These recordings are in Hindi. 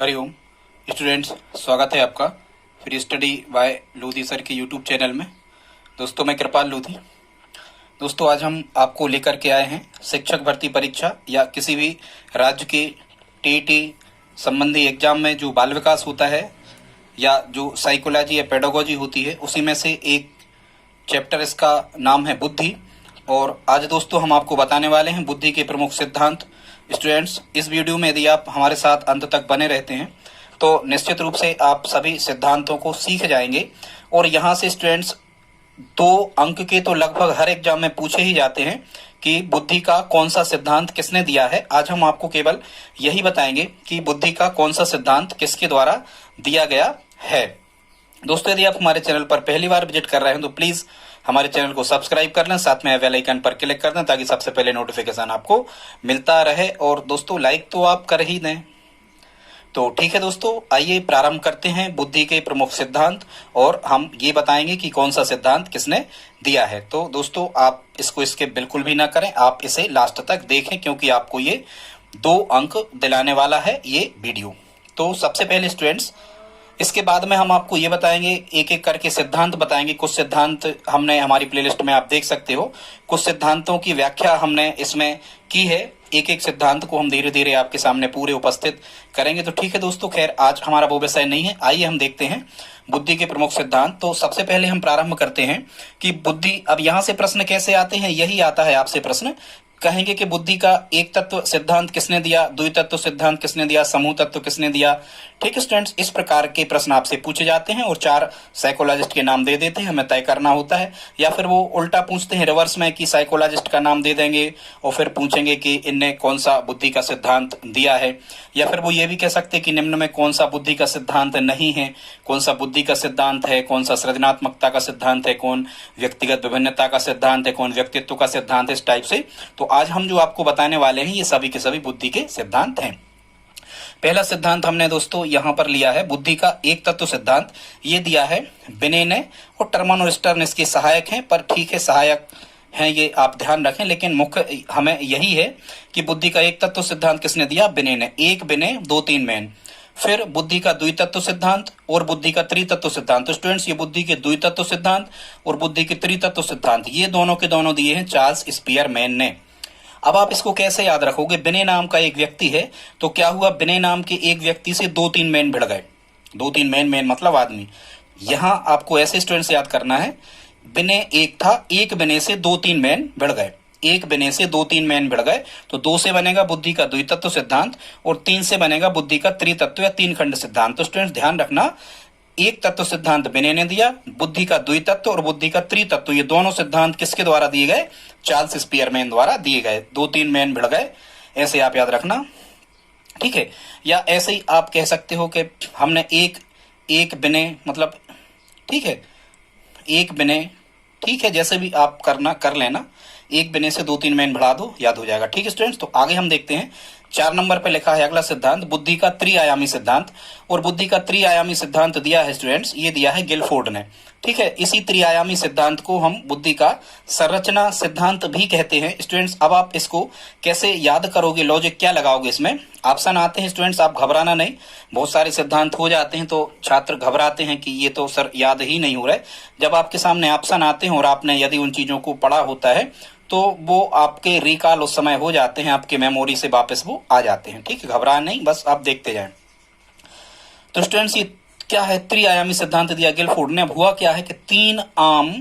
हरिओम स्टूडेंट्स, स्वागत है आपका free study bye Lodhi sir के यूट्यूब चैनल में। दोस्तों, मैं कृपाल लोधी। दोस्तों, आज हम आपको लेकर के आए हैं शिक्षक भर्ती परीक्षा या किसी भी राज्य के टीईटी संबंधी एग्जाम में जो बाल विकास होता है या जो साइकोलॉजी या पेडागोजी होती है, उसी में से एक चैप्टर, इसका नाम है बुद्धि। और आज दोस्तों हम आपको बताने वाले हैं बुद्धि के प्रमुख सिद्धांत। स्टूडेंट्स, इस वीडियो में यदि आप हमारे साथ अंत तक बने रहते हैं तो निश्चित रूप से आप सभी सिद्धांतों को सीख जाएंगे। और यहाँ से स्टूडेंट्स 2 अंक के तो लगभग हर एग्जाम में पूछे ही जाते हैं कि बुद्धि का कौन सा सिद्धांत किसने दिया है। आज हम आपको केवल यही बताएंगे कि बुद्धि का कौन सा सिद्धांत किसके द्वारा दिया गया है। दोस्तों, यदि आप हमारे चैनल पर पहली बार विजिट कर रहे हैं तो प्लीज हमारे चैनल को सब्सक्राइब कर लें, साथ में बेल आइकन पर क्लिक कर दें ताकि सबसे पहले नोटिफिकेशन आपको मिलता रहे। और दोस्तों, लाइक तो आप कर ही दें। तो ठीक है दोस्तों, आइए प्रारंभ करते हैं बुद्धि के प्रमुख सिद्धांत, और हम ये बताएंगे कि कौन सा सिद्धांत किसने दिया है। तो दोस्तों, आप इसको स्किप बिल्कुल भी ना करें, आप इसे लास्ट तक देखें क्योंकि आपको ये 2 अंक दिलाने वाला है ये वीडियो। तो सबसे पहले स्टूडेंट्स, इसके बाद में हम आपको ये बताएंगे, एक एक करके सिद्धांत बताएंगे। कुछ सिद्धांत हमने हमारी प्लेलिस्ट में आप देख सकते हो, कुछ सिद्धांतों की व्याख्या हमने इसमें की है। एक एक सिद्धांत को हम धीरे धीरे आपके सामने पूरे उपस्थित करेंगे। तो ठीक है दोस्तों, खैर आज हमारा वो विषय नहीं है। आइए हम देखते हैं बुद्धि के प्रमुख सिद्धांत। तो सबसे पहले हम प्रारंभ करते हैं कि बुद्धि, अब यहाँ से प्रश्न कैसे आते हैं, यही आता है आपसे प्रश्न। कहेंगे कि बुद्धि का एक तत्व सिद्धांत किसने दिया, द्वितत्व सिद्धांत किसने दिया, समूह तत्व किसने दिया। ठीक है स्टूडेंट्स, इस प्रकार के प्रश्न आपसे पूछे जाते हैं और 4 साइकोलॉजिस्ट के नाम दे देते हैं, हमें तय करना होता है। या फिर वो उल्टा पूछते हैं रिवर्स में कि साइकोलॉजिस्ट का नाम दे देंगे और फिर पूछेंगे कि इनने कौन सा बुद्धि का सिद्धांत दिया है। या फिर वो ये भी कह सकते हैं कि निम्न में कौन सा बुद्धि का सिद्धांत नहीं है, कौन सा बुद्धि का सिद्धांत है, कौन सा सृजनात्मकता का सिद्धांत है, कौन व्यक्तिगत विभिन्नता का सिद्धांत है, कौन व्यक्तित्व का सिद्धांत है, इस टाइप से। तो आज हम जो आपको बताने वाले हैं ये सभी के सभी बुद्धि के सिद्धांत हैं। पहला सिद्धांत हमने दोस्तों यहां पर लिया है बुद्धि का एक तत्व सिद्धांत। ये दिया है बिने ने, और टर्मन और स्टर्न इसके सहायक हैं, पर ठीक है सहायक हैं ये आप ध्यान रखें, लेकिन मुख्य हमें यही है कि बुद्धि का एक तत्व सिद्धांत किसने दिया, बिने ने। एक बिने 2-3 मैन। फिर बुद्धि का द्वितत्व सिद्धांत और बुद्धि का त्रितत्व सिद्धांत। तो स्टूडेंट्स, ये बुद्धि के द्वितत्व सिद्धांत और बुद्धि के त्रितत्व सिद्धांत ये दोनों के दोनों दिए हैं चार्ल्स स्पीयरमैन ने। अब आप इसको कैसे याद रखोगे, बिने नाम का एक व्यक्ति है, तो क्या हुआ, बिने नाम के एक व्यक्ति से 2-3 मैन भिड़ गए। 2-3 मैन मतलब आदमी। यहां आपको ऐसे स्टूडेंट्स याद करना है, बिने एक था, एक बिने से 2-3 मैन भिड़ गए। एक बिने से 2-3 मैन भिड़ गए तो 2 से बनेगा बुद्धि का द्वितत्व सिद्धांत और 3 से बनेगा बुद्धि का त्रितत्व या 3 खंड सिद्धांत। तो स्टूडेंट्स ध्यान रखना, एक तत्व सिद्धांत बिने ने दिया, बुद्धि का द्वितत्व और बुद्धि का त्रितत्व ये दोनों सिद्धांत किसके द्वारा दिए गए, चार्ल्स स्पीयरमैन द्वारा दिए गए। 2-3 मैन भिड़ गए, ऐसे आप याद रखना। ठीक है, या ऐसे ही आप कह सकते हो कि हमने एक बिने मतलब, ठीक है, एक बिने, ठीक है, जैसे भी आप करना कर लेना, एक बिने से 2-3 मैन बढ़ा दो, याद हो जाएगा। ठीक है स्टूडेंट्स, तो आगे हम देखते हैं 4 नंबर पे लिखा है अगला सिद्धांत बुद्धि का त्रिआयामी सिद्धांत। और बुद्धि का त्रिआयामी सिद्धांत दिया है स्टूडेंट्स, ये दिया है गिलफोर्ड ने। ठीक है, इसी त्रिआयामी सिद्धांत को हम बुद्धि का संरचना सिद्धांत भी कहते हैं। स्टूडेंट्स, अब आप इसको कैसे याद करोगे, लॉजिक क्या लगाओगे इसमें, ऑप्शन आते हैं स्टूडेंट्स, आप घबराना नहीं। बहुत सारे सिद्धांत हो जाते हैं तो छात्र घबराते हैं कि ये तो सर याद ही नहीं हो रहा है। जब आपके सामने ऑप्शन आते हैं और आपने यदि उन चीजों को पढ़ा होता है तो वो आपके रिकॉल उस समय हो जाते हैं, आपके मेमोरी से वापस वो आ जाते हैं। ठीक है, घबराए नहीं, बस आप देखते जाएं। तो स्टूडेंट्स, ये क्या है, त्रिआयामी सिद्धांत दिया गिलफोर्ड ने। हुआ क्या है कि 3 आम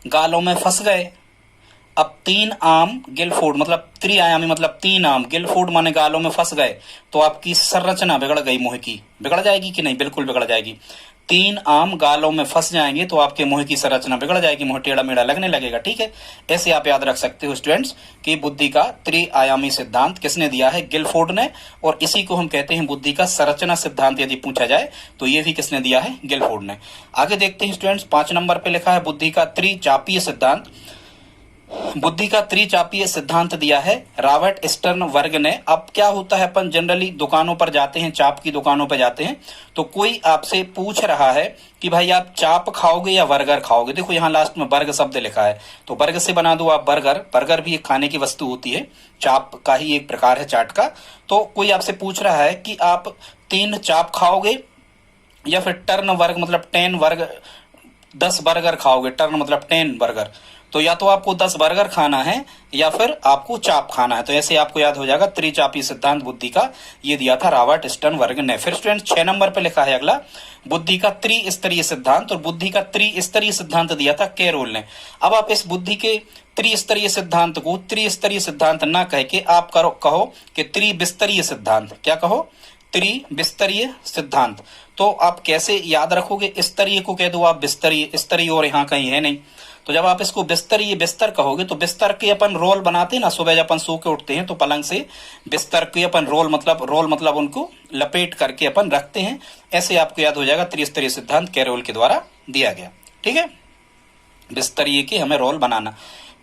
गालों में फंस गए। अब 3 आम, गिलफोर्ड मतलब त्रिआयामी मतलब 3 आम, गिलफोर्ड माने गालों में फंस गए, तो आपकी संरचना बिगड़ गई, मुंह की बिगड़ जाएगी कि नहीं, बिल्कुल बिगड़ जाएगी। 3 आम गालों में फंस जाएंगे तो आपके मुंह की संरचना बिगड़ जाएगी, मुंह टेढ़ा मेढ़ा लगने लगेगा। ठीक है, ऐसे आप याद रख सकते हो स्टूडेंट्स कि बुद्धि का त्रिआयामी सिद्धांत किसने दिया है, गिलफोर्ड ने। और इसी को हम कहते हैं बुद्धि का संरचना सिद्धांत, यदि पूछा जाए तो ये भी किसने दिया है, गिलफोर्ड ने। आगे देखते हैं स्टूडेंट्स, 5 नंबर पे लिखा है बुद्धि का त्रिचापीय सिद्धांत। बुद्धि का त्रिचापीय सिद्धांत दिया है रॉबर्ट स्टर्न वर्ग ने। अब क्या होता है, अपन जनरली दुकानों पर जाते हैं, चाप की दुकानों पर जाते हैं, तो कोई आपसे पूछ रहा है कि भाई आप चाप खाओगे या बर्गर खाओगे। देखो यहाँ लास्ट में बर्गर शब्द लिखा है, तो बर्गर से बना दो आप बर्गर। बर्गर भी एक खाने की वस्तु होती है, चाप का ही एक प्रकार है चाट का। तो कोई आपसे पूछ रहा है कि आप 3 चाप खाओगे या फिर टर्न वर्ग मतलब 10 वर्ग 10 बर्गर खाओगे। टर्न मतलब 10 बर्गर। तो या तो आपको 10 बर्गर खाना है या फिर आपको चाप खाना है। तो ऐसे आपको याद हो जाएगा त्रिचापी सिद्धांत बुद्धि का, ये दिया था रॉबर्ट स्टर्न वर्ग ने। फिर स्टूडेंट 6 नंबर पे लिखा है अगला, बुद्धि का त्रिस्तरीय सिद्धांत। और बुद्धि का त्रिस्तरीय सिद्धांत दिया था कैरोल ने। अब आप इस बुद्धि के त्रिस्तरीय सिद्धांत को त्रिस्तरीय सिद्धांत ना कह के आप कहो कि त्रिविस्तरीय सिद्धांत। क्या कहो? त्रिविस्तरीय सिद्धांत। तो आप कैसे याद रखोगे? स्तरीय को कह दो आप बिस्तरीय, स्तरीय और यहाँ कहीं है नहीं। तो जब आप इसको बिस्तरीय बिस्तर कहोगे तो बिस्तर के अपन रोल बनाते हैं ना, सुबह जब अपन सो के उठते हैं तो पलंग से बिस्तर के अपन रोल मतलब उनको लपेट करके अपन रखते हैं। ऐसे आपको याद हो जाएगा त्रिस्तरीय सिद्धांत कैरोल के द्वारा दिया गया। ठीक है, बिस्तरीय के हमें रोल बनाना।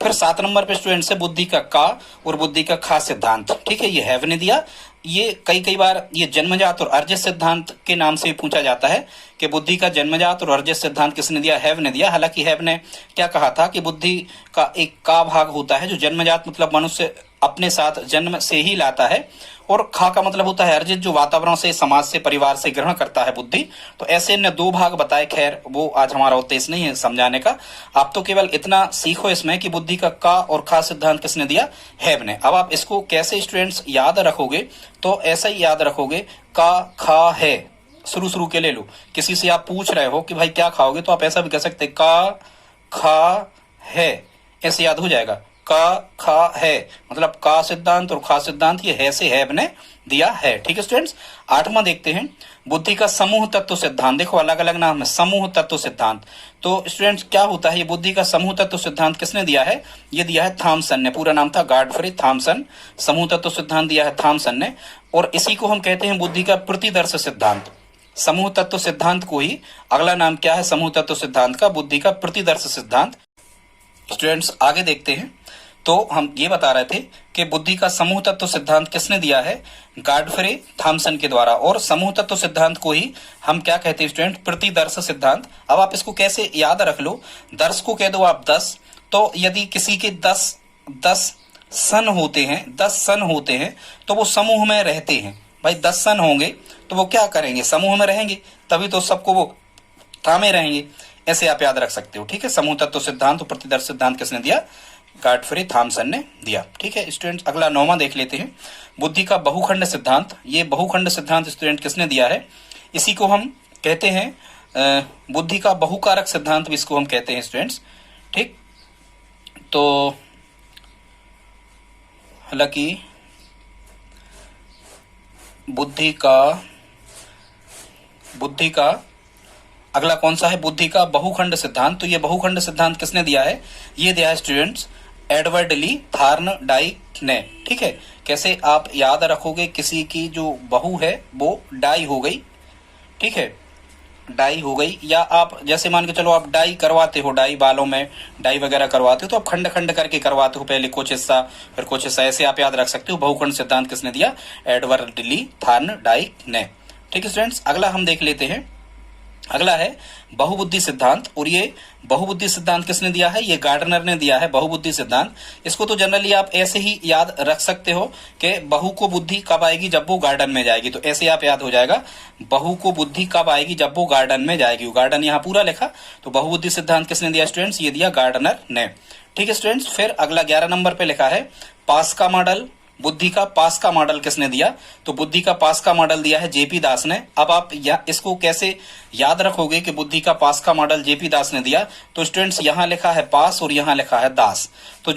फिर 7 नंबर पे स्टूडेंट से बुद्धि का का और बुद्धि का खा सिद्धांत। ठीक है, ये हैव ने दिया। ये कई बार ये जन्मजात और अर्जित सिद्धांत के नाम से पूछा जाता है कि बुद्धि का जन्मजात और अर्जित सिद्धांत किसने दिया? हैव ने दिया। हालांकि हैव ने क्या कहा था कि बुद्धि का एक का भाग होता है जो जन्मजात मतलब मनुष्य अपने साथ जन्म से ही लाता है, और खा का मतलब होता है अर्जित जो वातावरण से, समाज से, परिवार से ग्रहण करता है बुद्धि। तो ऐसे ने 2 भाग बताए। खैर वो आज हमारा उद्देश्य नहीं है समझाने का, आप तो केवल इतना सीखो इसमें कि बुद्धि का का और खा सिद्धांत किसने दिया? हैव ने। अब आप इसको कैसे स्टूडेंट्स याद रखोगे? तो ऐसा ही याद रखोगे, का खा है शुरू के ले लो। किसी से आप पूछ रहे हो कि भाई क्या खाओगे, तो आप ऐसा भी कह सकते का खा है, ऐसे याद हो जाएगा। का खा है मतलब का सिद्धांत और खा सिद्धांत, ये है से हैव ने दिया है। ठीक है स्टूडेंट्स, 8वां देखते हैं बुद्धि का समूह तत्व सिद्धांत। देखो अलग अलग नाम है, समूह तत्व सिद्धांत। तो स्टूडेंट्स क्या होता है, ये बुद्धि का समूह तत्व सिद्धांत किसने दिया है? ये दिया है थॉमसन ने। पूरा नाम था गॉडफ्रे थॉमसन। समूह तत्व सिद्धांत दिया है थॉमसन ने, और इसी को हम कहते हैं बुद्धि का प्रतिदर्श सिद्धांत। समूह तत्व सिद्धांत को ही अगला नाम क्या है समूह तत्व सिद्धांत का? बुद्धि का प्रतिदर्श सिद्धांत। स्टूडेंट्स आगे देखते हैं। तो हम ये बता रहे थे कि बुद्धि का समूह तत्व सिद्धांत किसने दिया है? गॉडफ्रे थॉमसन के द्वारा। और समूह तत्व सिद्धांत को ही हम क्या कहते हैं स्टूडेंट? प्रतिदर्श सिद्धांत। अब आप इसको कैसे याद रख लो, दर्श को कह दो आप 10। तो यदि किसी के 10 सन होते हैं, 10 सन होते हैं, तो वो समूह में रहते हैं। भाई 10 सन होंगे तो वो क्या करेंगे? समूह में रहेंगे, तभी तो सबको वो थामे रहेंगे। ऐसे आप याद रख सकते हो। ठीक है, समूह तत्व सिद्धांत और प्रतिदर्श सिद्धांत किसने दिया? गॉडफ्रे थॉमसन ने दिया। ठीक है स्टूडेंट, अगला 9वां देख लेते हैं, बुद्धि का बहुखंड सिद्धांत। ये बहुखंड सिद्धांत स्टूडेंट किसने दिया है? इसी को हम कहते हैं बुद्धि का बहुकारक सिद्धांत भी इसको हम कहते हैं स्टूडेंट्स। ठीक, तो हालांकि बुद्धि का अगला कौन सा है? बुद्धि का बहुखंड सिद्धांत। तो ये बहुखंड सिद्धांत किसने दिया है? ये दिया है स्टूडेंट्स एडवर्ड ली थॉर्नडाइक ने। ठीक है, कैसे आप याद रखोगे? किसी की जो बहू है वो डाई हो गई, ठीक है, डाई हो गई, या आप जैसे मान के चलो आप डाई करवाते हो, डाई बालों में डाई वगैरह करवाते हो, तो आप खंड खंड करके करवाते हो, पहले कुछ हिस्सा फिर कुछ हिस्सा, ऐसे आप याद रख सकते हो। बहुखंड सिद्धांत किसने दिया? एडवर्ड ली थॉर्नडाइक ने। ठीक है स्टूडेंट्स, अगला हम देख लेते हैं। अगला है बहुबुद्धि सिद्धांत। और ये बहुबुद्धि सिद्धांत किसने दिया है? ये गार्डनर ने दिया है बहुबुद्धि सिद्धांत। इसको तो जनरली आप ऐसे ही याद रख सकते हो कि बहू को बुद्धि कब आएगी? जब वो गार्डन में जाएगी। तो ऐसे आप याद हो जाएगा, बहू को बुद्धि कब आएगी? जब वो गार्डन में जाएगी। गार्डन यहाँ पूरा लिखा। तो बहुबुद्धि सिद्धांत किसने दिया स्टूडेंट्स? ये दिया गार्डनर ने। ठीक है स्टूडेंट्स, फिर अगला 11 नंबर पे लिखा है पास का मॉडल। बुद्धि का पास का मॉडल किसने दिया? तो बुद्धि का पास का मॉडल दिया है जेपी दास ने। अब आप इसको कैसे याद रखोगे कि बुद्धि का पास का मॉडल जेपी दास ने दिया? तो स्टूडेंट्स यहाँ लिखा है पास और यहाँ लिखा है दास। तो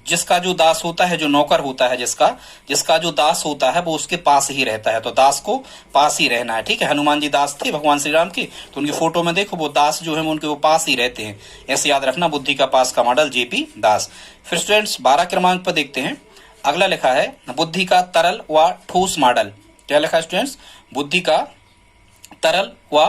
जिसका जो दास होता है, जो नौकर होता है, जिसका जो दास होता है वो उसके पास ही रहता है। तो दास को पास ही रहना है। ठीक है, हनुमान जी दास थे भगवान श्री राम की, तो उनकी फोटो में देखो वो दास जो है उनके वो पास ही रहते हैं। ऐसे याद रखना, बुद्धि का पास का मॉडल जेपी दास। फिर स्टूडेंट्स 12 क्रमांक पर देखते हैं। अगला लिखा है बुद्धि का तरल व ठोस मॉडल। क्या लिखा है स्टूडेंट्स? बुद्धि का तरल व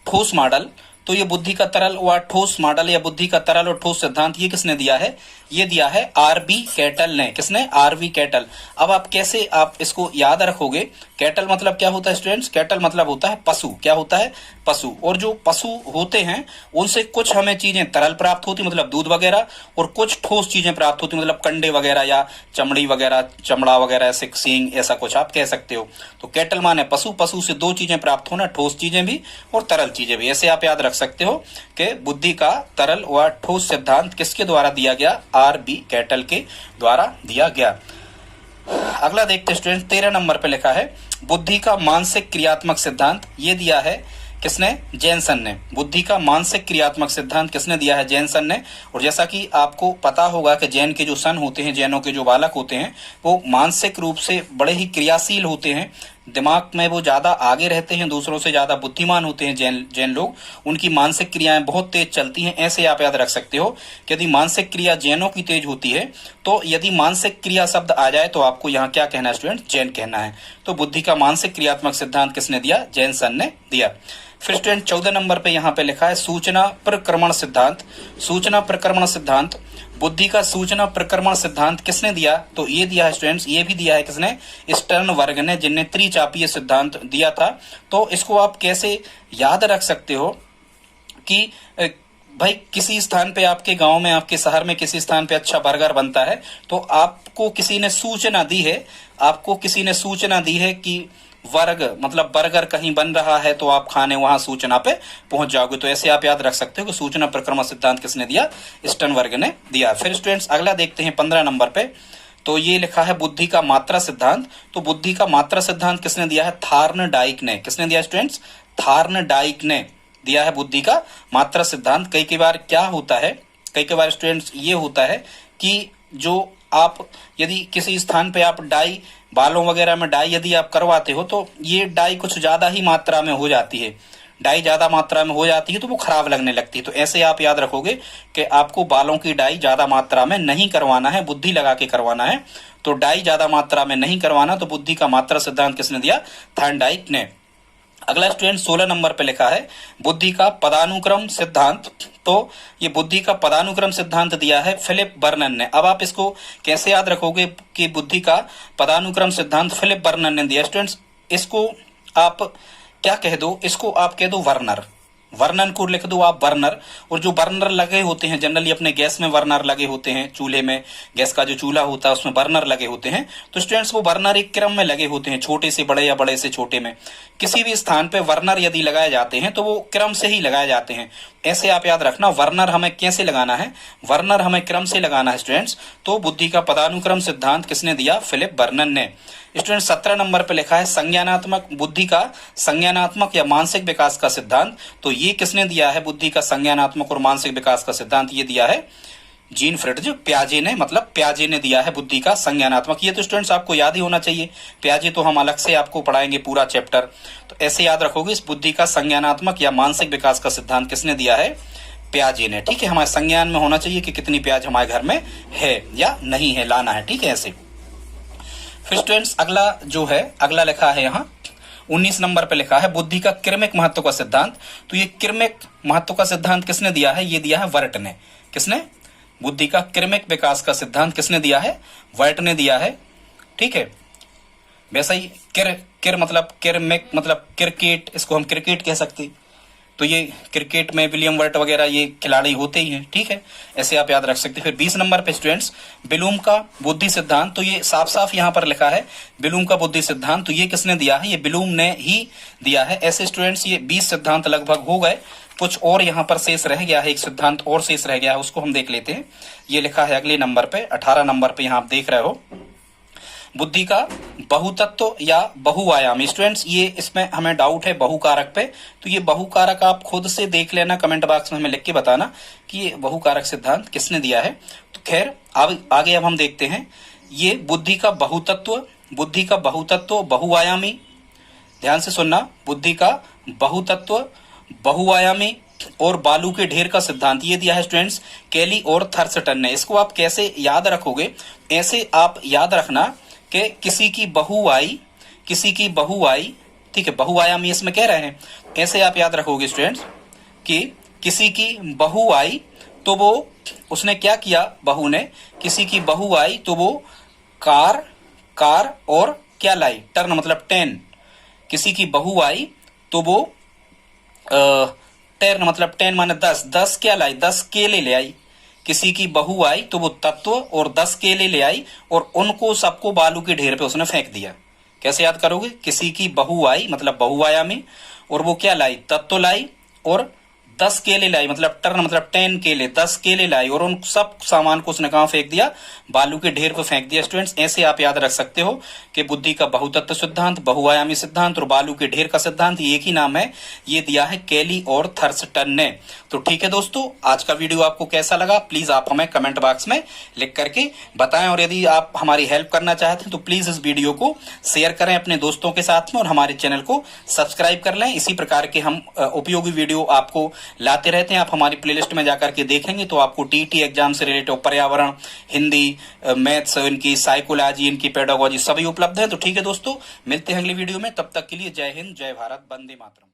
ठोस मॉडल। तो ये बुद्धि का तरल व ठोस मॉडल या बुद्धि का तरल और ठोस सिद्धांत ये किसने दिया है? ये दिया है आरबी कैटल ने। किसने? R B Cattell. अब आप कैसे आप इसको याद रखोगे? कैटल मतलब क्या होता है स्टूडेंट्स? कैटल मतलब होता है पशु। क्या होता है? पशु। और जो पशु होते हैं उनसे कुछ हमें चीजें तरल प्राप्त होती मतलब दूध वगैरह, और कुछ ठोस चीजें प्राप्त होती मतलब कंडे वगैरह या चमड़ी वगैरह, चमड़ा वगैरह, ऐसे सींग, ऐसा कुछ आप कह सकते हो। तो कैटल माने पशु, पशु से दो चीजें प्राप्त होना, ठोस चीजें भी और तरल चीजें भी। ऐसे आप याद रख सकते हो कि बुद्धि का तरल व ठोस सिद्धांत किसके द्वारा दिया गया? आरबी कैटल के द्वारा दिया गया। अगला देखते स्टूडेंट, 13 नंबर पे लिखा है बुद्धि का मानसिक क्रियात्मक सिद्धांत। ये दिया है किसने? जैनसन ने। बुद्धि का मानसिक क्रियात्मक सिद्धांत किसने दिया है? जैनसन ने। और जैसा कि आपको पता होगा कि जैन के जो सन होते हैं, जैनों के जो बालक होते हैं, वो मानसिक रूप से बड़े ही क्रियाशील होते हैं, दिमाग में वो ज्यादा आगे रहते हैं, दूसरों से ज्यादा बुद्धिमान होते हैं जैन लोग। उनकी मानसिक क्रियाएं बहुत तेज चलती हैं। ऐसे आप याद रख सकते हो कि यदि मानसिक क्रिया जैनों की तेज होती है, तो यदि मानसिक क्रिया शब्द आ जाए तो आपको यहाँ क्या कहना है स्टूडेंट? जैन कहना है। तो बुद्धि का मानसिक क्रियात्मक सिद्धांत किसने दिया? जैनसन ने दिया। फिर स्टूडेंट 14 नंबर पे यहाँ पे लिखा है सूचना प्रक्रमण सिद्धांत। सूचना प्रक्रमण सिद्धांत, बुद्धि का सूचना प्रक्रमण सिद्धांत किसने दिया? तो ये दिया है स्टूडेंट्स, ये भी दिया है किसने? स्टर्नबर्ग ने, जिनने त्रिचापीय सिद्धांत दिया था। तो इसको आप कैसे याद रख सकते हो कि भाई किसी स्थान पे, आपके गांव में, आपके शहर में किसी स्थान पे अच्छा बर्गर बनता है, तो आपको किसी ने सूचना दी है, आपको किसी ने सूचना दी है कि वर्ग मतलब बर्गर कहीं बन रहा है, तो आप खाने वहां सूचना पे पहुंच जाओगे। तो ऐसे आप याद रख सकते हो कि सूचना प्रक्रमण सिद्धांत किसने दिया? स्टर्नबर्ग ने दिया। फिर स्टूडेंट्स अगला देखते हैं 15 नंबर पे, तो ये लिखा है बुद्धि का मात्रा सिद्धांत। तो बुद्धि का मात्रा सिद्धांत किसने दिया है? थार्नडाइक ने। किसने दिया स्टूडेंट्स? थार्नडाइक ने दिया है बुद्धि का मात्रा सिद्धांत। कई बार क्या होता है, कई बार स्टूडेंट्स ये होता है कि जो आप यदि किसी स्थान पे आप डाई, बालों वगैरह में डाई यदि आप करवाते हो, तो ये डाई कुछ ज्यादा ही मात्रा में हो जाती है, डाई ज्यादा मात्रा में हो जाती है तो वो खराब लगने लगती है। तो ऐसे आप याद रखोगे कि आपको बालों की डाई ज्यादा मात्रा में नहीं करवाना है, बुद्धि लगा के करवाना है। तो डाई ज्यादा मात्रा में नहीं करवाना। तो बुद्धि का मात्रा सिद्धांत किसने दिया? थार्नडाइक ने। अगला स्टूडेंट 16 नंबर पे लिखा है बुद्धि का पदानुक्रम सिद्धांत। तो ये बुद्धि का पदानुक्रम सिद्धांत दिया है फिलिप बर्नन ने। अब आप इसको कैसे याद रखोगे कि बुद्धि का पदानुक्रम सिद्धांत फिलिप बर्नन ने दिया? स्टूडेंट्स इसको आप क्या कह दो? इसको आप कह दो वर्नर। वर्नन को लिख दो आप वर्नर। और जो बर्नर लगे होते हैं जनरली अपने गैस में, वर्नर लगे होते हैं चूल्हे में, गैस का जो चूल्हा होता है उसमें बर्नर लगे होते हैं। तो स्टूडेंट्स वो बर्नर एक क्रम में लगे होते हैं, छोटे से बड़े या बड़े से छोटे में। किसी भी स्थान पे वर्नर यदि लगाए जाते हैं तो वो क्रम से ही लगाए जाते हैं। ऐसे आप याद रखना, वर्नर हमें कैसे लगाना है? वर्नर हमें क्रम से लगाना है स्टूडेंट्स। तो बुद्धि का पदानुक्रम सिद्धांत किसने दिया? फिलिप बर्नन ने। स्टूडेंट 17 नंबर पे लिखा है संज्ञानात्मक, बुद्धि का संज्ञानात्मक या मानसिक विकास का सिद्धांत। तो ये किसने दिया है? बुद्धि का संज्ञानात्मक और मानसिक विकास का सिद्धांत ये दिया है जीन फ्रिट्ज प्याजे ने, मतलब प्याजे ने दिया है बुद्धि का संज्ञानात्मक। ये तो स्टूडेंट्स आपको याद ही होना चाहिए, प्याजे तो हम अलग से आपको पढ़ाएंगे पूरा चैप्टर। तो ऐसे याद रखोगे, इस बुद्धि का संज्ञानात्मक या मानसिक विकास का सिद्धांत किसने दिया है? प्याजे ने। ठीक है, हमारे संज्ञान में होना चाहिए कि कितनी प्याज हमारे घर में है या नहीं है, लाना है। ठीक है ऐसे। फिर स्टूडेंट्स अगला जो है, अगला लिखा है यहाँ 19 नंबर पे लिखा है बुद्धि का क्रमिक महत्व का सिद्धांत। तो ये क्रमिक महत्व का सिद्धांत किसने दिया है? ये दिया है वर्ट ने। किसने? बुद्धि का क्रमिक विकास का सिद्धांत किसने दिया है? वर्ट ने दिया है। ठीक है, वैसा ही किर मतलब क्रमिक मतलब क्रिकेट, इसको हम क्रिकेट कह सकते। तो ये क्रिकेट में विलियम वर्ट वगैरह ये खिलाड़ी होते ही हैं। ठीक है, ऐसे आप याद रख सकते हैं। फिर 20 नंबर पे स्टूडेंट्स बिलूम का बुद्धि सिद्धांत। तो ये साफ साफ यहाँ पर लिखा है बिलूम का बुद्धि सिद्धांत। तो ये किसने दिया है? ये बिलूम ने ही दिया है। ऐसे स्टूडेंट्स ये 20 सिद्धांत लगभग हो गए, कुछ और यहाँ पर शेष रह गया है, एक सिद्धांत और शेष रह गया है, उसको हम देख लेते हैं। ये लिखा है अगले नंबर पे 18 नंबर पे, यहाँ आप देख रहे हो बुद्धि का बहुतत्व या बहुआयामी। स्टूडेंट्स ये इसमें हमें डाउट है बहुकारक पे, तो ये बहुकारक आप खुद से देख लेना, कमेंट बॉक्स में हमें लिख के बताना कि ये बहुकारक सिद्धांत किसने दिया है। तो खैर आगे अब हम देखते हैं ये बुद्धि का बहुतत्व, बुद्धि का बहुतत्व बहुआयामी, ध्यान से सुनना, बुद्धि का बहुतत्व बहुआयामी और बालू के ढेर का सिद्धांत ये दिया है स्टूडेंट्स केली और थर्स्टन ने। इसको आप कैसे याद रखोगे? ऐसे आप याद रखना कि किसी की बहुआई, किसी की बहुआई, ठीक है, बहुआयामी इसमें कह रहे हैं। ऐसे आप याद रखोगे स्टूडेंट्स कि किसी की बहू आई तो वो, उसने क्या किया, बहू ने, किसी की बहू आई तो वो कार कार और क्या लाई, टर्न मतलब 10। किसी की बहू आई तो वो टर्न मतलब 10 माने 10, 10 क्या लाई, 10 केले ले आई। किसी की बहू आई तो वो तत्व और 10 केले ले आई और उनको सबको बालू के ढेर पे उसने फेंक दिया। कैसे याद करोगे, किसी की बहू आई मतलब बहुआयामी, और वो क्या लाई, तत्व लाई, और 10 केले लाई मतलब टर्न मतलब 10 केले, 10 केले लाई, और उन सब सामान को उसने कहां फेंक दिया, बालू के ढेर पर फेंक दिया। स्टूडेंट्स ऐसे आप याद रख सकते हो कि बुद्धि का बहुतत्व सिद्धांत, बहुआयामी सिद्धांत और बालू के ढेर का सिद्धांत ये एक ही नाम है। ये दिया है केली और थर्स्टन ने। तो ठीक है दोस्तों, आज का वीडियो आपको कैसा लगा प्लीज आप हमें कमेंट बॉक्स में लिख करके बताएं, और यदि आप हमारी हेल्प करना चाहते हैं तो प्लीज इस वीडियो को शेयर करें अपने दोस्तों के साथ में और हमारे चैनल को सब्सक्राइब कर लें। इसी प्रकार के हम उपयोगी वीडियो आपको लाते रहते हैं। आप हमारी प्लेलिस्ट में जाकर के देखेंगे तो आपको टीटी एग्जाम से रिलेटेड पर्यावरण, हिंदी, मैथ्स, इनकी साइकोलॉजी, इनकी पेडागोजी सभी उपलब्ध है। तो ठीक है दोस्तों, मिलते हैं अगली वीडियो में, तब तक के लिए जय हिंद, जय भारत, वंदे मातरम।